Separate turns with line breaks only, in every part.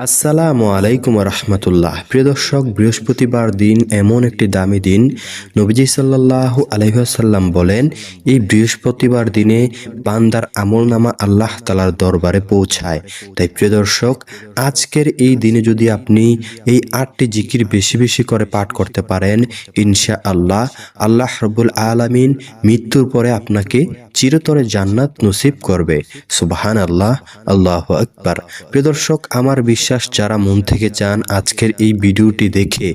আসসালামু আলাইকুম রহমতুল্লাহ। প্রিয় দর্শক, বৃহস্পতিবার দিন এমন একটি দামি দিন, নবীজি সাল্লাল্লাহু আলাইহি ওয়াসাল্লাম বলেন এই বৃহস্পতিবার দিনে বান্দার আমলনামা আল্লাহ তাআলার দরবারে পৌঁছায়। তাই প্রিয় দর্শক, আজকের এই দিনে যদি আপনি এই 8টি জিকির বেশি বেশি করে পাঠ করতে পারেন, ইনশাআল্লাহ আল্লাহ রাব্বুল আলামিন মৃত্যুর পরে আপনাকে চিরতরে জান্নাত নসিব করবে। সুবহানাল্লাহ, আল্লাহু আকবার। প্রিয় দর্শক, আমার বিশ্বাস যারা মন থেকে চান আজকের এই ভিডিওটি দেখে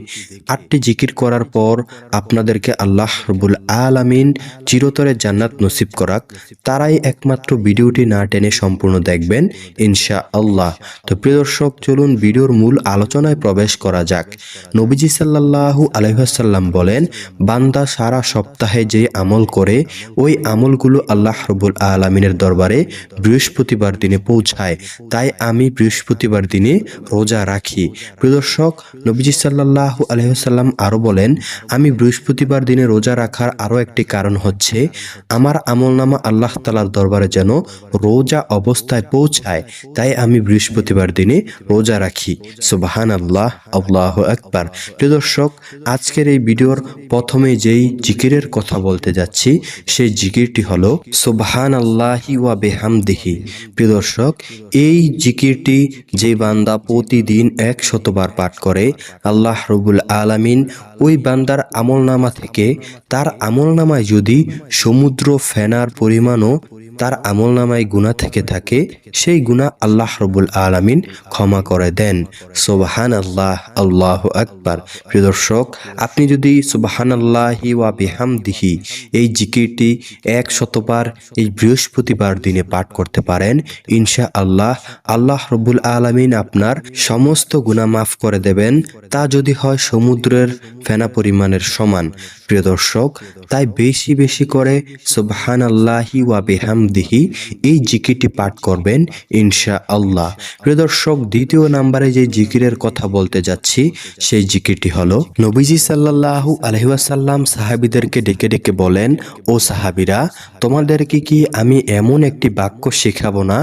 8টি জিকির করার পর আপনাদেরকে আল্লাহ রাব্বুল আলামিন চিরতরে জান্নাত নসিব করাক, তারাই একমাত্র ভিডিওটি না টেনে সম্পূর্ণ দেখবেন ইনশাআল্লাহ। তো প্রিয় দর্শক, চলুন ভিডিওর মূল আলোচনায় প্রবেশ করা যাক। নবীজি সাল্লাল্লাহু আলাইহি ওয়াসাল্লাম বলেন, বান্দা সারা সপ্তাহে যে আমল করে ওই আমলগুলো আল্লাহ রাব্বুল আলামিনের দরবারে বৃহস্পতিবার দিনে পৌঁছায়। তাই আমি বৃহস্পতিবার দিনে রোজা রাখি। প্রিয় দর্শক, নবীজি সাল্লাল্লাহু আলাইহি ওয়াসাল্লাম আরো বলেন, আমি বৃহস্পতিবার দিনে রোজা রাখার আরো একটি কারণ হচ্ছে আমার আমলনামা আল্লাহ তাআলার দরবারে যেন রোজা অবস্থায় পৌঁছায়। তাই আমি বৃহস্পতিবার দিনে রোজা রাখি। সুবহানাল্লাহ, আল্লাহু আকবার। প্রিয় দর্শক, আজকের এই ভিডিওর প্রথমে যেই জিকিরের কথা বলতে যাচ্ছি সেই জিকিরটি হলো সুবহানাল্লাহি ওয়া বিহামদিহি। প্রিয় দর্শক, এই জিকিরটি যে বান্দা প্রতিদিন 100 বার পাঠ করে, আল্লাহ রাব্বুল আলামিন ওই বান্দার আমলনামা থেকে, তার আমলনামায় যদি সমুদ্র ফেনার পরিমাণও তার আমলনামায় গুনাহ থেকে থাকে, সেই গুনাহ আল্লাহ রাব্বুল আলামিন ক্ষমা করে দেন। সুবহানাল্লাহ, আল্লাহু আকবার। প্রিয় দর্শক, আপনি যদি সুবহানাল্লাহি ওয়া বিহামদিহি এই জিকিরটি 100 বার এই বৃহস্পতিবার দিনে পাঠ করতে পারেন, ইনশাআল্লাহ আল্লাহ রাব্বুল আলামিন আপনার সমস্ত গুনাহ মাফ করে দেবেন, তা যদি হয় সমুদ্রের ফেনা পরিমাণের সমান। প্রিয় দর্শক, তাই বেশি বেশি করে সুবহানাল্লাহি ওয়া বিহামদিহি এই জিকিরটি পাঠ করবেন ইনশাআল্লাহ। প্রিয় দর্শক, দ্বিতীয় নম্বরে যে জিকিরের কথা বলতে যাচ্ছি সেই জিকিরটি হলো, নবীজি সাল্লাল্লাহু আলাইহি ওয়াসাল্লাম সাহাবীদেরকে ডেকে ডেকে বলেন, ও সাহাবীরা, তোমাদেরকে কি আমি এমন একটি বাক্য শেখাবো না,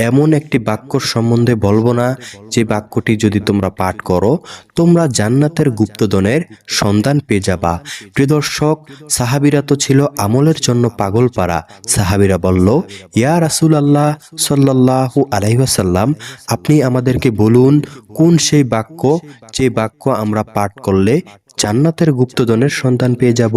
এমন একটি বাক্যর সম্বন্ধে বলবো না, যে বাক্যটি যদি তোমরা পাঠ করো তোমরা জান্নাতের গুপ্তধনের সন্ধান পেয়ে যাবা। প্রিয় দর্শক, সাহাবীরা তো ছিল আমলের জন্য পাগল পারা। সাহাবীরা বলল, ইয়া রাসূলুল্লাহ সাল্লাল্লাহু আলাইহি ওয়াসাল্লাম, আপনি আমাদেরকে বলুন কোন সেই বাক্য, যে বাক্য আমরা পাঠ করলে জান্নাতের গুপ্তধনের সন্ধান পেয়ে যাব।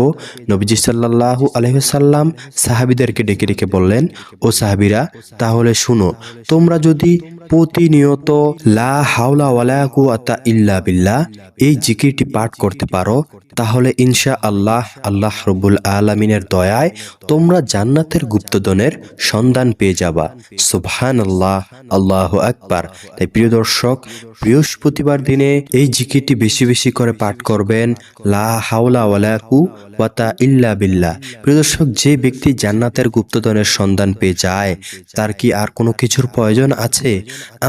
নবীজি সাল্লাল্লাহু আলাইহি ওয়াসাল্লাম সাহাবীদেরকে ডেকে ডেকে বললেন, ও সাহাবীরা, তাহলে শুনো, তোমরা যদি প্রতিনিয়ত লা হাওলা ওয়ালা কুওয়াতা ইল্লা বিল্লাহ এই জিকিরটি পাঠ করতে পারো, তাহলে ইনশাআল্লাহ আল্লাহ রাব্বুল আলামিনের দয়ায় তোমরা জান্নাতের গুপ্তধনের সন্ধান পেয়ে যাবা। সুবহানাল্লাহ, আল্লাহু আকবার। তাই প্রিয় দর্শক, বৃহস্পতিবার দিনে এই জিকিরটি বেশি বেশি করে পাঠ করবেন, লা হাওলা ওয়ালা কুওয়াতা ইল্লা বিল্লাহ। প্রিয় দর্শক, যে ব্যক্তি জান্নাতের গুপ্তধনের সন্ধান পেয়ে যায়, তার কি আর কোনো কিছুর প্রয়োজন আছে?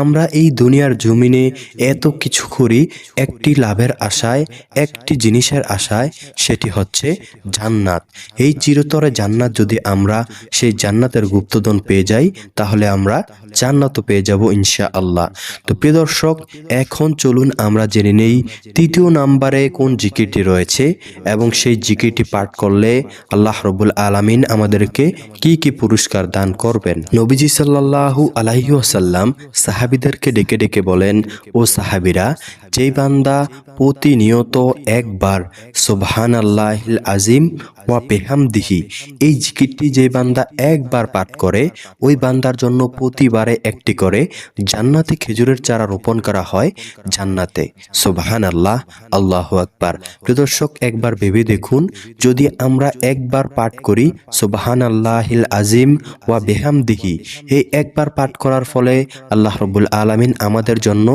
আমরা এই দুনিয়ার জমিনে এত কিছু করি একটি লাভের আশায়, একটি জিনিসের আশায়, সেটি হচ্ছে জান্নাত। এই চিরতরে জান্নাত যদি আমরা সেই জান্নাতের গুপ্তধন পেয়ে যাই, তাহলে আমরা জান্নাতও পেয়ে যাব ইনশাআল্লাহ। তো প্রিয় দর্শক, এখন চলুন আমরা জেনে নেই তৃতীয় নম্বরে কোন জিকিরটি রয়েছে এবং সেই জিকিরটি পাঠ করলে আল্লাহ রাব্বুল আলামিন আমাদেরকে কি কি পুরস্কার দান করবেন। নবীজি সাল্লাল্লাহু আলাইহি ওয়াসাল্লাম সাহাবীদেরকে ডেকে ডেকে বলেন, ও সাহাবীরা, যেই বান্দা প্রতিনিয়ত একবার সুবহানাল্লাহিল আজিম ওয়া বিহামদিহি এই জিকিরটি যে বান্দা একবার পাঠ করে, ওই বান্দার জন্য প্রতিবারে একটি করে জান্নাতে খেজুরের চারা রোপণ করা হয় জান্নাতে। সুবহানাল্লাহ, আল্লাহু আকবার। প্রিয় দর্শক, একবার ভেবে দেখুন, যদি আমরা একবার পাঠ করি সুবহানাল্লাহিল আজিম ওয়া বিহামদিহি, এই একবার পাঠ করার ফলে আল্লাহ রাব্বুল আলামিন আমাদের জন্য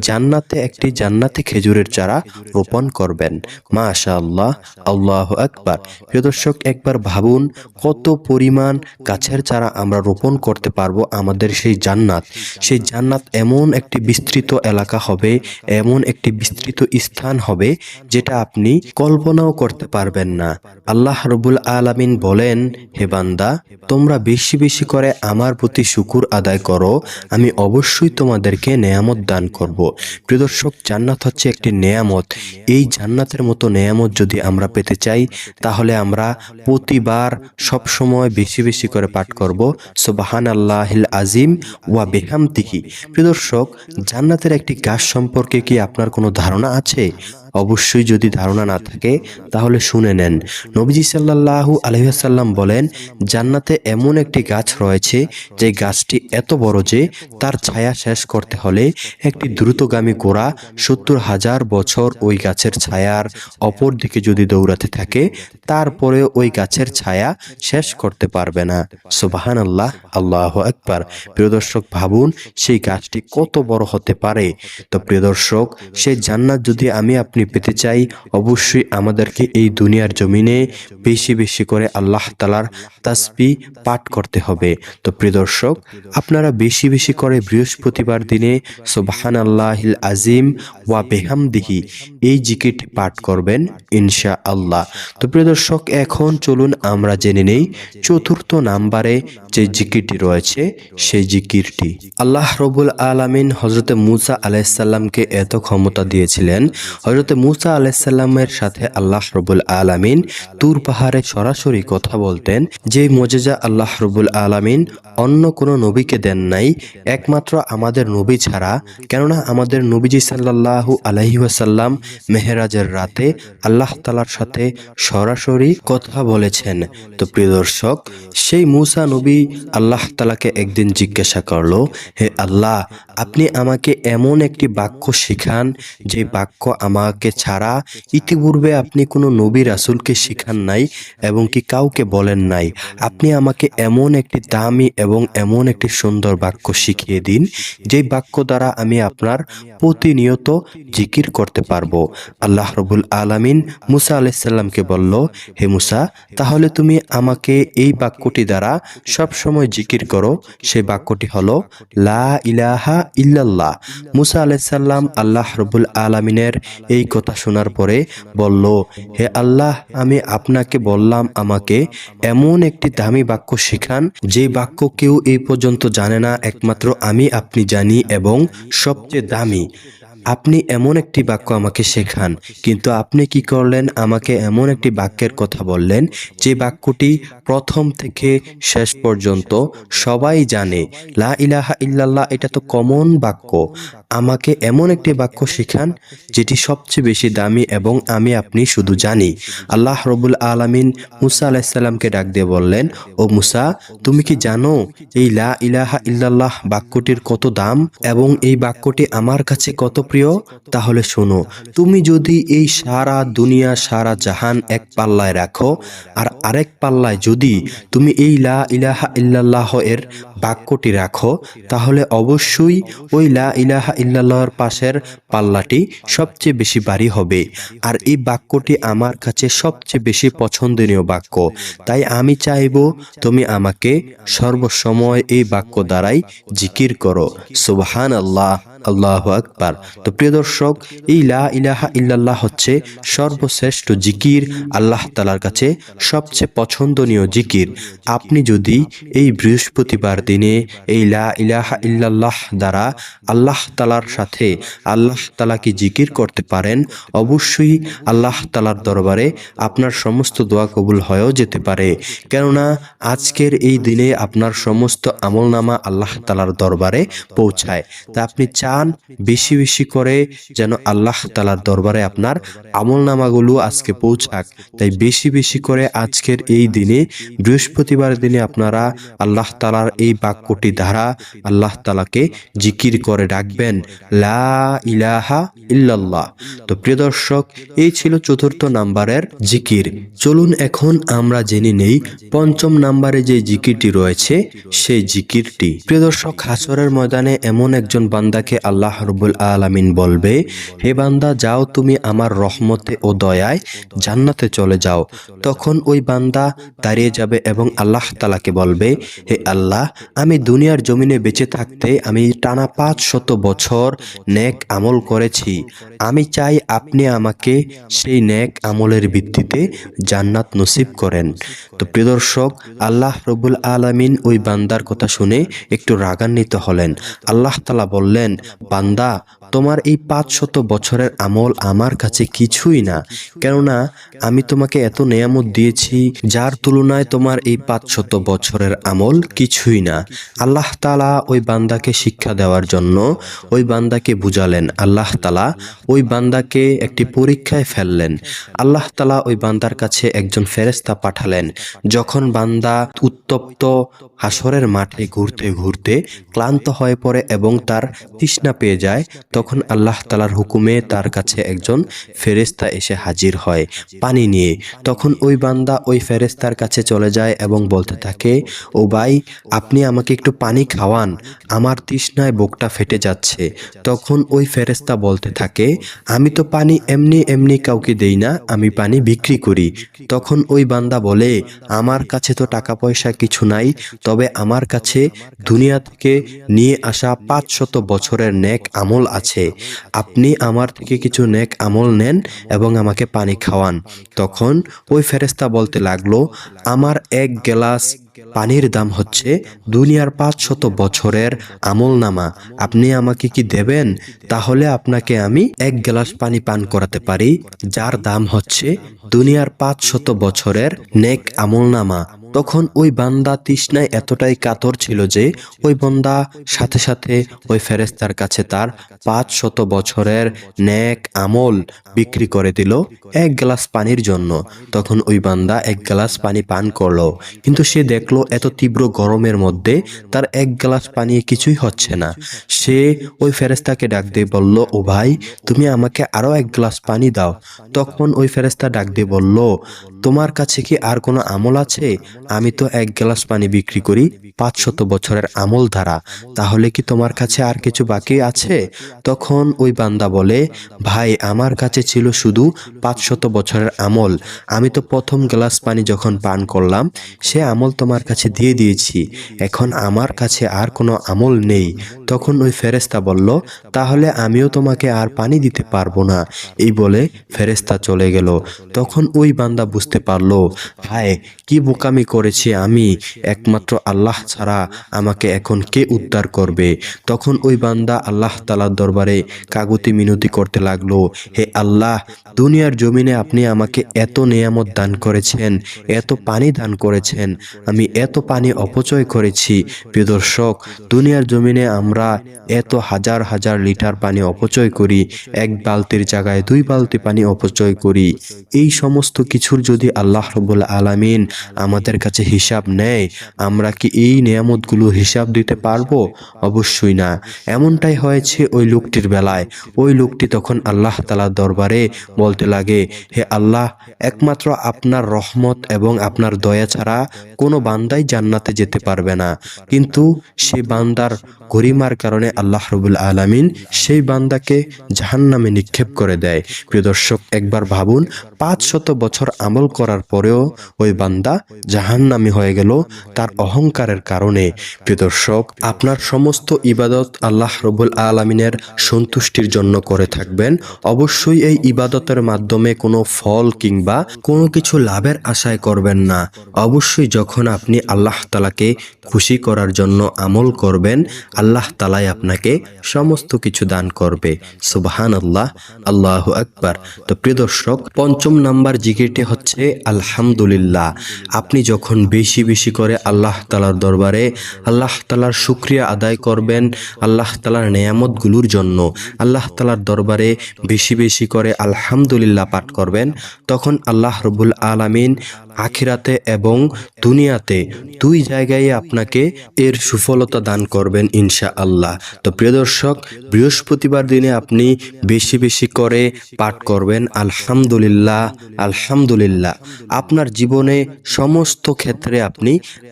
জান্নাতে একটি জান্নাতে খেজুরের চারা রোপণ করবেন। মাশাআল্লাহ, আল্লাহু আকবার। প্রিয় দর্শক, একবার ভাবুন কত পরিমাণ গাছের চারা আমরা রোপণ করতে পারবো আমাদের সেই জান্নাত। সেই জান্নাত এমন একটি বিস্তৃত এলাকা হবে, এমন একটি বিস্তৃত স্থান হবে যেটা আপনি কল্পনাও করতে পারবেন না। আল্লাহ রাব্বুল আলামিন বলেন, হে বান্দা, তোমরা বেশি বেশি করে আমার প্রতি শুকর আদায় করো, আমি অবশ্যই তোমাদেরকে নেয়ামত দান করব। প্রিয় দর্শক, জান্নাত হচ্ছে একটি নেয়ামত। এই জান্নাতের মতো নেয়ামত যদি আমরা পেতে চাই তাহলে আমরা প্রতিবার সবসময় বেশি বেশি করে পাঠ করব সুবহানাল্লাহিল আজিম ওয়া বিহামদিহি। প্রিয় দর্শক, জান্নাতের একটি গাছ সম্পর্কে কি আপনার কোনো ধারণা আছে? অবশ্যই যদি ধারণা না থাকে তাহলে শুনে নেন। নবীজি সাল্লাল্লাহু আলাইহি ওয়াসাল্লাম বলেন, জান্নাতে এমন একটি গাছ রয়েছে যে গাছটি এত বড় যে তার ছায়া শেষ করতে হলে একটি দ্রুতগামী ঘোড়া 70,000 বছর ওই গাছের ছায়ার অপর দিকে যদি দৌড়াতে থাকে তারপরে ওই গাছের ছায়া শেষ করতে পারবে না। সুবহানাল্লাহ, আল্লাহু আকবার। প্রিয় দর্শক, ভাবুন সেই গাছটি কত বড় হতে পারে। তো প্রিয় দর্শক, সেই জান্নাত যদি আমি আপনি পেতে চাই অবশ্যই আমাদেরকে এই দুনিয়ার জমিনে বেশি বেশি করে আল্লাহ তাআলার তাসবিহ পাঠ করতে হবে। তো প্রিয় দর্শক, আপনারা বেশি বেশি করে বৃহস্পতিবার দিনে সুবহানাল্লাহিল আজিম ওয়া বিহামদিহি এই জিকিরটি পাঠ করবেন ইনশাআল্লাহ। তো প্রিয় দর্শক, এখন চলুন আমরা জেনে নেই চতুর্থ নাম্বারে যে জিকিরটি রয়েছে সেই জিকিরটি। আল্লাহ রাব্বুল আলামিন হযরতে মূসা আলাইহিস সালামকে এত ক্ষমতা দিয়েছিলেন, হযরতে মূসা আলাইহিস সালামের সাথে আল্লাহ রাব্বুল আলামিন তুর পাহাড়ে সরাসরি কথা বলতেন। যে মুজিজা আল্লাহ রাব্বুল আলামিন অন্য কোনো নবীকে দেন নাই একমাত্র আমাদের নবী ছাড়া। কেননা আমাদের নবীজি সাল্লাল্লাহু আলাইহি ওয়াসাল্লাম মেহেরাজের রাতে আল্লাহ তাআলার সাথে সরাসরি কথা বলেছেন। তো প্রিয় দর্শক, সেই মূসা নবী আল্লাহ তাআলাকে একদিন জিজ্ঞাসা করলো, হে আল্লাহ, আপনি আমাকে এমন একটি বাক্য শিখান যে বাক্য আমাকে ছাড়া ইতিপূর্বে আপনি কোনো নবী রাসূলকে শিখান নাই এবং কি কাউকে বলেন নাই। আপনি আমাকে এমন একটি দামি এবং এমন একটি সুন্দর বাক্য শিখিয়ে দিন যে বাক্য দ্বারা আমি আপনার প্রতিনিয়ত জিকির করতে পারবো। আল্লাহ রাব্বুল আলামিন মূসা আলাইহিস সালামকে বলল, হে মূসা, তাহলে তুমি আমাকে এই বাক্যটি দ্বারা সব সময় জিকির করো। সেই বাক্যটি হলো লা ইলাহা ইল্লাল্লাহ। মূসা আলাইহিস সালাম আল্লাহ রাব্বুল আলামিনের এই কথা শোনার পরে বলল, হে আল্লাহ, আমি আপনাকে বললাম আমাকে এমন একটি দামি বাক্য শিখান যে বাক্য কেউ এই পর্যন্ত জানে না, একমাত্র আমি আপনি জানি এবং সবচেয়ে দামি। আপনি এমন একটি বাক্য আমাকে শেখান, কিন্তু আপনি কি করলেন? আমাকে এমন একটি বাক্যের কথা বললেন যে বাক্যটি প্রথম থেকে শেষ পর্যন্ত সবাই জানে। লা ইলাহা ইল্লাল্লাহ এটা তো কমন বাক্য। আমাকে এমন একটি বাক্য শিখান যেটি সবচেয়ে বেশি দামি এবং আমি আপনি শুধু জানি। আল্লাহ রাব্বুল আলামিন মূসা আলাইহিস সালামকে ডাক দিয়ে বললেন, ও মূসা, তুমি কি জানো এই লা ইলাহা ইল্লাল্লাহ বাক্যটির কত দাম এবং এই বাক্যটি আমার কাছে কত প্রিয়? তাহলে শোনো, তুমি যদি এই সারা দুনিয়া সারা জাহান এক পাল্লায় রাখো আর আরেক পাল্লায় যদি তুমি এই লা ইলাহা ইল্লাল্লাহ এর বাক্যটি রাখো তাহলে অবশ্যই ওই লা ইলাহা ইল্লাল্লাহর পাশের পাল্লাটি সবচেয়ে বেশি ভারী হবে। আর এই বাক্যটি আমার কাছে সবচেয়ে বেশি পছন্দনীয় বাক্য। তাই আমি চাইবো তুমি আমাকে সর্বসময় এই বাক্য দ্বারাই জিকির করো। সুবহানাল্লাহ, আল্লাহু আকবার। তো প্রিয় দর্শক, এই লা ইলাহা ইল্লাল্লাহ হচ্ছে সর্বশ্রেষ্ঠ জিকির, আল্লাহ তাআলার কাছে সবচেয়ে পছন্দনীয় জিকির। আপনি যদি এই বৃহস্পতিবার দিনে এই লা ইলাহা ইল্লাল্লাহ দ্বারা আল্লাহ তাআলার সাথে আল্লাহ তাআলাকে জিকির করতে পারেন, অবশ্যই আল্লাহ তাআলার দরবারে আপনার সমস্ত দোয়া কবুল হয়েও যেতে পারে। কেননা আজকের এই দিনে আপনার সমস্ত আমলনামা আল্লাহ তাআলার দরবারে পৌঁছায়। তা আপনি চান বেশি বেশি করে যেন আল্লাহ তাআলার দরবারে আপনার আমলনামাগুলো আজকে পৌঁছাক। তাই বেশি বেশি করে আজকের এই দিনে বৃহস্পতিবার দিনে আপনারা আল্লাহ তাআলার এই বাক্যটি দ্বারা আল্লাহ তাআলাকে জিকির করে ডাকবেন, লা ইলাহা ইল্লাল্লাহ। তো প্রিয় দর্শক, এই ছিল চতুর্থ নাম্বারের জিকির। চলুন এখন আমরা জেনে নেই পঞ্চম নাম্বারে যে জিকিরটি রয়েছে সেই জিকিরটি। প্রিয় দর্শক, হাসরের ময়দানে এমন একজন বান্দাকে আল্লাহ রাব্বুল আলামিন বলবে, হে বান্দা যাও, তুমি আমার রহমতে ও দয়ায় জান্নাতে চলে যাও। তখন ওই বান্দা দাঁড়িয়ে যাবে এবং আল্লাহ তাআলাকে বলবে, হে আল্লাহ, আমি দুনিয়ার জমিনে বেঁচে থাকতে আমি টানা 500 বছর নেক আমল করেছি। আমি চাই আপনি আমাকে সেই নেক আমলের ভিত্তিতে জান্নাত নসিব করেন। তো প্রিয় দর্শক, আল্লাহ রাব্বুল আলামিন ওই বান্দার কথা শুনে একটু রাগান্বিত হলেন। আল্লাহ তাআলা বললেন, বান্দা, তোমার এই 500 বছরের আমল আমার কাছে কিছুই না, কেননা আমি তোমাকে এত নেয়ামত দিয়েছি যার তুলনায় তোমার এই 500 বছরের আমল কিছুই না। আল্লাহ তাআলা ওই বান্দাকে শিক্ষা দেওয়ার জন্য ওই বান্দাকে বুঝালেন। আল্লাহ তাআলা ওই বান্দাকে একটি পরীক্ষায় ফেললেন। আল্লাহ তাআলা ওই বান্দার কাছে একজন ফেরেশতা পাঠালেন। যখন বান্দা উত্তপ্ত হাসরের মাঠে ঘুরতে ঘুরতে ক্লান্ত হয়ে পড়ে এবং তার তৃষ্ণা পেয়ে যায়, তখন আল্লাহ তাআলার হুকুমে তার কাছে একজন ফেরেশতা এসে হাজির হয় পানি নিয়ে। তখন ওই বান্দা ওই ফেরেশতার কাছে চলে যায় এবং বলতে থাকে, ও ভাই, আপনি আমাকে একটু পানি খাওয়ান, আমার তৃষ্ণায় বুকটা ফেটে যাচ্ছে। তখন ওই ফেরেশতা বলতে থাকে, আমি তো পানি এমনি এমনি কাউকে দেই না, আমি পানি বিক্রি করি। তখন ওই বান্দা বলে, আমার কাছে তো টাকা পয়সা কিছু নাই, তবে আমার কাছে দুনিয়া থেকে নিয়ে আসা 500 বছরের নেক আমল আছে। আপনি আমার থেকে কিছু নেক আমল নেন এবং আমাকে পানি খাওয়ান। তখন ওই ফেরেশতা বলতে লাগলো, আমার এক গ্লাস পানির দাম হচ্ছে দুনিয়ার 500 বছরের আমলনামা। আপনি আমাকে কি দেবেন? তাহলে আপনাকে আমি এক গ্লাস পানি পান করাতে পারি, যার দাম হচ্ছে দুনিয়ার 500 বছরের নেক আমলনামা। তখন ওই বান্দা তৃষ্ণায় এতটাই কাতর ছিল যে ওই বান্দা সাথে সাথে ওই ফেরেশতার কাছে তার 500 বছরের নেক আমল বিক্রি করে দিল এক গ্লাস পানির জন্য। তখন ওই বান্দা এক গ্লাস পানি পান করলো, কিন্তু সে দেখলো এত তীব্র গরমের মধ্যে তার এক গ্লাস পানি কিছুই হচ্ছে না। সে ওই ফেরেশতাকে ডাক দিয়ে বলল, ও ভাই, তুমি আমাকে আরো এক গ্লাস পানি দাও। তখন ওই ফেরেশতা ডাক দিয়ে বলল, তোমার কাছে কি আর কোনো আমল আছে? আমি তো এক গ্লাস পানি বিক্রি করি 500 বছরের আমল দ্বারা, তাহলে কি তোমার কাছে আর কিছু বাকি আছে? তখন ওই বান্দা বলে, ভাই, আমার কাছে ছিল শুধু 500 বছরের আমল। আমি তো প্রথম গ্লাস পানি যখন পান করলাম সে আমল তোমার কাছে দিয়ে দিয়েছি, এখন আমার কাছে আর কোনো আমল নেই। তখন ওই ফেরেশতা বলল, তাহলে আমিও তোমাকে আর পানি দিতে পারবো না। এই বলে ফেরেশতা চলে গেল। তখন ওই বান্দা বুঝতে পারলো, হায়, কি বোকামি করেছি আমি, একমাত্র আল্লাহ ছাড়া আমাকে এখন কে উদ্ধার করবে? তখন ওই বান্দা আল্লাহ তাআলার দরবারে কাকুতি মিনতি করতে লাগলো, হে আল্লাহ, দুনিয়ার জমিনে আপনি আমাকে এত নেয়ামত দান করেছেন, এত পানি দান করেছেন, আমি এত পানি অপচয় করেছি। প্রিয় দর্শক, দুনিয়ার জমিনে আমরা এত হাজার হাজার লিটার পানি অপচয় করি, এক বালতির জায়গায় 2 বালতি পানি অপচয় করি। এই সমস্ত কিছুর যদি আল্লাহ রাব্বুল আলামিন আমাদের কাছে হিসাব নেয়, আমরা কি এই নিয়ামতগুলো হিসাব দিতে পারবো? অবশ্যই না। এমনটাই হয়েছে ওই লোকটির বেলায়। ওই লোকটি তখন আল্লাহ তাআলার দরবারে বলতে লাগে, হে আল্লাহ, একমাত্র আপনার রহমত এবং আপনার দয়া ছাড়া কোনো বান্দাই জান্নাতে যেতে পারবে না। কিন্তু সেই বান্দার গরিমার কারণে আল্লাহ রাব্বুল আলামিন সেই বান্দাকে জাহান্নামে নিক্ষেপ করে দেয়। প্রিয় দর্শক, একবার ভাবুন, 500 বছর আমল করার পরেও ওই বান্দা জাহান্নামী হয়ে গেল তার অহংকারের কারণে। প্রিয় দর্শক, আপনার সমস্ত ইবাদত আল্লাহ রাব্বুল আলামিনের সন্তুষ্টির জন্য করে থাকবেন। অবশ্যই এই ইবাদতের মাধ্যমে কোনো ফল কিংবা কোনো কিছু লাভের আশায় করবেন না। অবশ্যই যখন আপনি আল্লাহ তাআলাকে খুশি করার জন্য আমল করবেন, আল্লাহ তাআলাই আপনাকে সমস্ত কিছু দান করবে। সুবহানাল্লাহ, আল্লাহু আকবার। তো প্রিয় দর্শক, 5ম নাম্বার জিকিরটি হচ্ছে আলহামদুলিল্লাহ। আপনি যখন বেশি বেশি করে আল্লাহ তাআলার দরবারে আল্লাহ তাআলার শুকরিয়া আদায় করবেন, আল্লাহ তাআলার নেয়ামতগুলোর জন্য আল্লাহ তাআলার দরবারে বেশি বেশি করে আলহামদুলিল্লাহ পাঠ করবেন, তখন আল্লাহ রাব্বুল আলামিন আখিরাতে এবং দুনিয়াতে 2 জায়গায় আপনাকে এর সুফলতা দান করবেন ইনশাআল্লাহ। তো প্রিয় দর্শক, বৃহস্পতিবার দিনে আপনি বেশি বেশি করে পাঠ করবেন আলহামদুলিল্লাহ, আলহামদুলিল্লাহ। আপনার জীবনে সমস্ত সমস্ত ক্ষেত্রে আপনি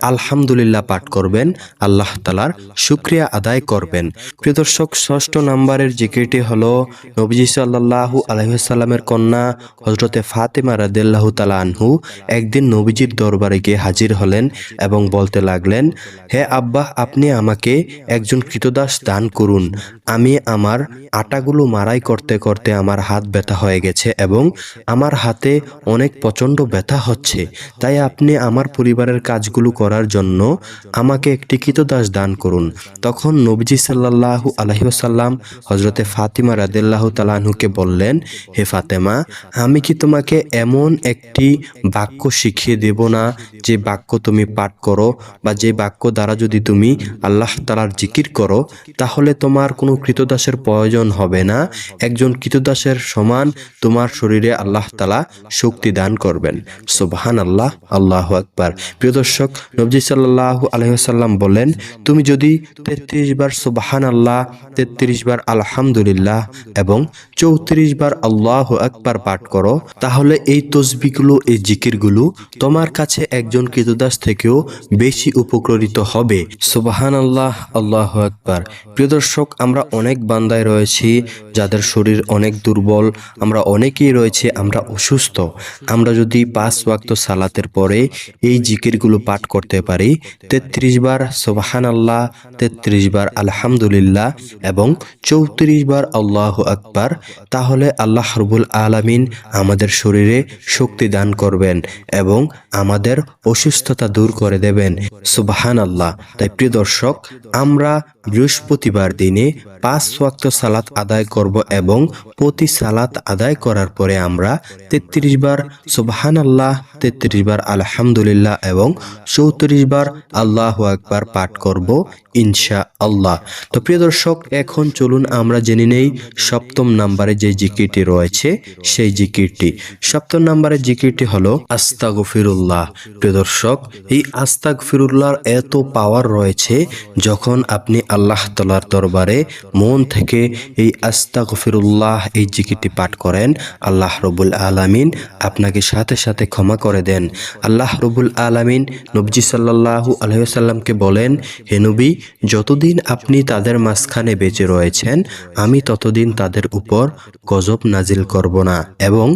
আলহামদুলিল্লাহ পাঠ করবেন, আল্লাহ তাআলার শুকরিয়া আদায় করবেন। প্রিয় দর্শক, ৬ষ্ঠ নাম্বারের জিকিরটি হলো নবীজি সাল্লাল্লাহু আলাইহি ওয়াসাল্লামের কন্যা হযরতে ফাতেমা রাদিয়াল্লাহু তাআলা আনহু একদিন নবীজির দরবারে গিয়ে হাজির হলেন এবং বলতে লাগলেন, হে আব্বা, আপনি আমাকে একজন কৃতদাস দান করুন। আমি আমার আটাগুলো মাড়াই করতে করতে আমার হাত ব্যথা হয়ে গেছে এবং আমার হাতে অনেক প্রচণ্ড ব্যথা হচ্ছে, তাই আপনি আমার পরিবারের কাজগুলো করার জন্য আমাকে একটি কৃতদাস দান করুন। তখন নবীজি সাল্লাল্লাহু আলাইহি ওয়াসাল্লাম হযরতে ফাতিমা রাদিয়াল্লাহু তাআলা আনহুকে বললেন, হে ফাতেমা, আমি কি তোমাকে এমন একটি বাক্য শিখিয়ে দেব না যে বাক্য তুমি পাঠ করো বা যে বাক্য দ্বারা যদি তুমি আল্লাহ তাআলার জিকির করো তাহলে তোমার কোনো কৃতদাসের প্রয়োজন হবে না, একজন কৃতদাসের সমান তোমার শরীরে আল্লাহ তাআলা শক্তি দান করবেন। সুবহানাল্লাহ, আল্লাহু আকবার। প্রিয় দর্শক, নবী সাল্লাল্লাহু আলাইহি ওয়াসাল্লাম বলেন, তুমি যদি 33 বার সুবহানাল্লাহ, 33 বার আলহামদুলিল্লাহ এবং 34 বার আল্লাহু আকবার পাঠ করো তাহলে এই তসবিহগুলো, এই জিকিরগুলো তোমার কাছে একজন কৃতদাস থেকেও বেশি উপকৃত হবে। সুবহানাল্লাহ, আল্লাহু আকবার। প্রিয় দর্শক, আমরা অনেক বান্দায় রয়েছি যাদের শরীর অনেক দুর্বল, আমরা অনেকেই রয়েছে আমরা অসুস্থ। আমরা যদি 5 ওয়াক্ত সালাতের পরে এই জিকিরগুলো পাঠ করতে পারি, 33 বার সুবহানাল্লাহ, 33 বার আলহামদুলিল্লাহ এবং 34 বার আল্লাহু আকবার, তাহলে আল্লাহ রাব্বুল আলামিন আমাদের শরীরে শক্তি দান করবেন এবং আমাদের অসুস্থতা দূর করে দেবেন। সুবহানাল্লাহ। তাই প্রিয় দর্শক, আমরা বৃহস্পতিবার দিনে 5 ওয়াক্ত সালাত আদায় করব এবং প্রতি সালাত আদায় করার পরে আমরা 33 বার সুবহানাল্লাহ, 33 বার আলহামদুলিল্লাহ এবং 34 বার আল্লাহু আকবার পাঠ করব ইনশাআল্লাহ। তো প্রিয় দর্শক, এখন চলুন আমরা জেনে নেই 7ম নম্বরে যে জিকিরটি রয়েছে সেই জিকিরটি। 7ম নম্বরের জিকিরটি হলো আস্তাগফিরুল্লাহ। প্রিয় দর্শক, এই আস্তাগফিরুল্লাহর এত পাওয়ার রয়েছে, যখন আপনি আল্লাহ তাআলার দরবারে মন থেকে এই আস্তাগফিরুল্লাহ এই জিকিরটি পাঠ করেন, আল্লাহ রাব্বুল আলামিন আপনাকে সাথে সাথে ক্ষমা করে দেন। আল্লাহ রাব্বুল আলামিন নবী সাল্লাল্লাহু আলাইহি ওয়াসাল্লামকে বলেন, হে নবী, যতদিন আপনি তাদের মাঝখানে বেঁচে রয়েছেন আমি ততদিন তাদের উপর গজব নাজিল করব না, এবং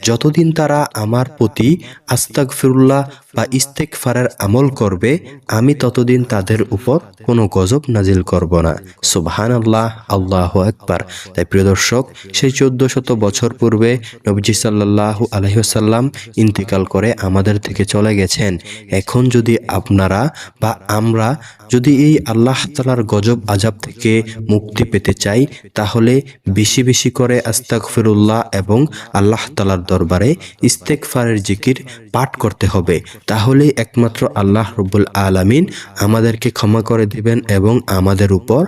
যতদিন তারা আমার প্রতি আস্তাগফিরুল্লাহ বা ইস্তেগফারের আমল করবে আমি ততদিন তাদের উপর কোনো গজব নাজিল করব না। সুবহানাল্লাহ, আল্লাহু আকবার। তাই প্রিয় দর্শক, সেই 1400 বছর পূর্বে নবীজি সাল্লাল্লাহু আলাইহি ওয়াসাল্লাম ইন্তেকাল করে আমাদের থেকে চলে গেছেন। এখন যদি আপনারা বা আমরা যদি এই আল্লাহ তাআলার গজব আযাব থেকে মুক্তি পেতে চাই তাহলে বেশি বেশি করে আস্তাগফিরুল্লাহ এবং আল্লাহ তাআলার দরবারে ইস্তেগফারের জিকির পাঠ করতে হবে। তাহলে একমাত্র আল্লাহ রাব্বুল আলামিন আমাদেরকে ক্ষমা করে দিবেন এবং আমাদের উপর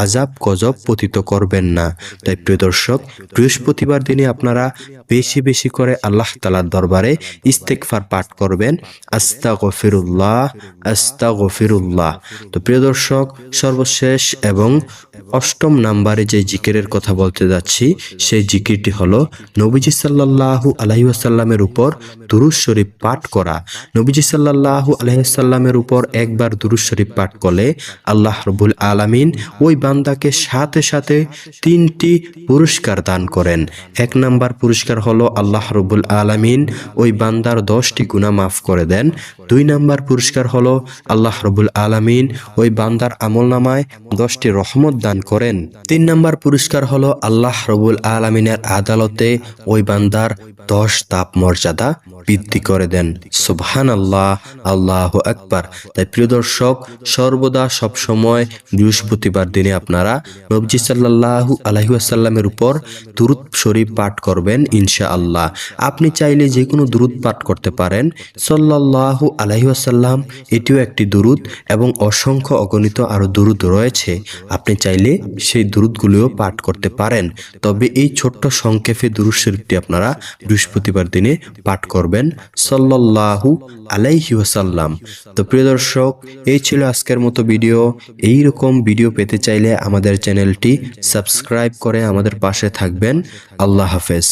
আযাব গজব পতিত করবেন না। তাই প্রিয় দর্শক, বৃহস্পতিবার দিনে আপনারা বেশি বেশি করে আল্লাহ তাআলার দরবারে ইস্তেগফার পাঠ করবেন, আস্তাগফিরুল্লাহ, আস্তাগফিরুল্লাহ। তো প্রিয় দর্শক, সর্বশেষ এবং 8ম নম্বরে যে জিকিরের কথা বলতে যাচ্ছি সেই জিকিরটি হলো নবীজি সাল্লাল্লাহু আলাইহি ওয়াসাল্লামের উপর দুরূদ শরীফ পাঠ করা। নবীজি সাল্লাল্লাহু আলাইহি ওয়াসাল্লামের উপর একবার দুরূদ শরীফ পাঠ করলে আল্লাহ রাব্বুল আলামিন ওই বান্দাকে সাথে সাথে 3টি পুরস্কার দান করেন। 1 নাম্বার পুরস্কার হলো আল্লাহ রাব্বুল আলামিন ওই বান্দার 10টি গুনাহ মাফ করে দেন। 2 নাম্বার পুরস্কার হলো আল্লাহ রাব্বুল আলামিন ওই বান্দার আমলনামায় 10টি রহমত দান করেন। 3 নাম্বার পুরস্কার হলো আল্লাহ রাব্বুল আলামিনের আদালতে ওই বান্দার 10 ধাপ মর্যাদা বৃদ্ধি করে দেন। সুবহানাল্লাহ, আল্লাহু আকবার। তাই প্রিয় দর্শক, সর্বদা সব সময় বৃহস্পতিবার দিনে আপনারা নবী সাল্লাল্লাহু আলাইহি ওয়াসাল্লামের উপর দুরূদ শরীফ পাঠ করবেন ইনশাআল্লাহ। আপনি চাইলে যে কোনো দুরূদ পাঠ করতে পারেন। সাল্লাল্লাহু আলাইহি ওয়াসাল্লাম এটিও একটি দুরূদ এবং অসংখ্য অগণিত আরো দুরূদ রয়েছে। আপনি চাইলে সেই দুরূদগুলোও পাঠ করতে পারেন। তবে এই ছোট্ট সংক্ষেপে দুরূদ শরীফটি আপনারা বৃহস্পতিবার দিনে পাঠ করবেন, সাল্লাল্লাহু আলাইহি ওয়াসাল্লাম। তো প্রিয় দর্শক, এই ছিল আজকের মতো ভিডিও। এই রকম ভিডিও পেতে চাইলে আমাদের চ্যানেলটি সাবস্ক্রাইব করে আমাদের পাশে থাকবেন। আল্লাহ হাফেজ।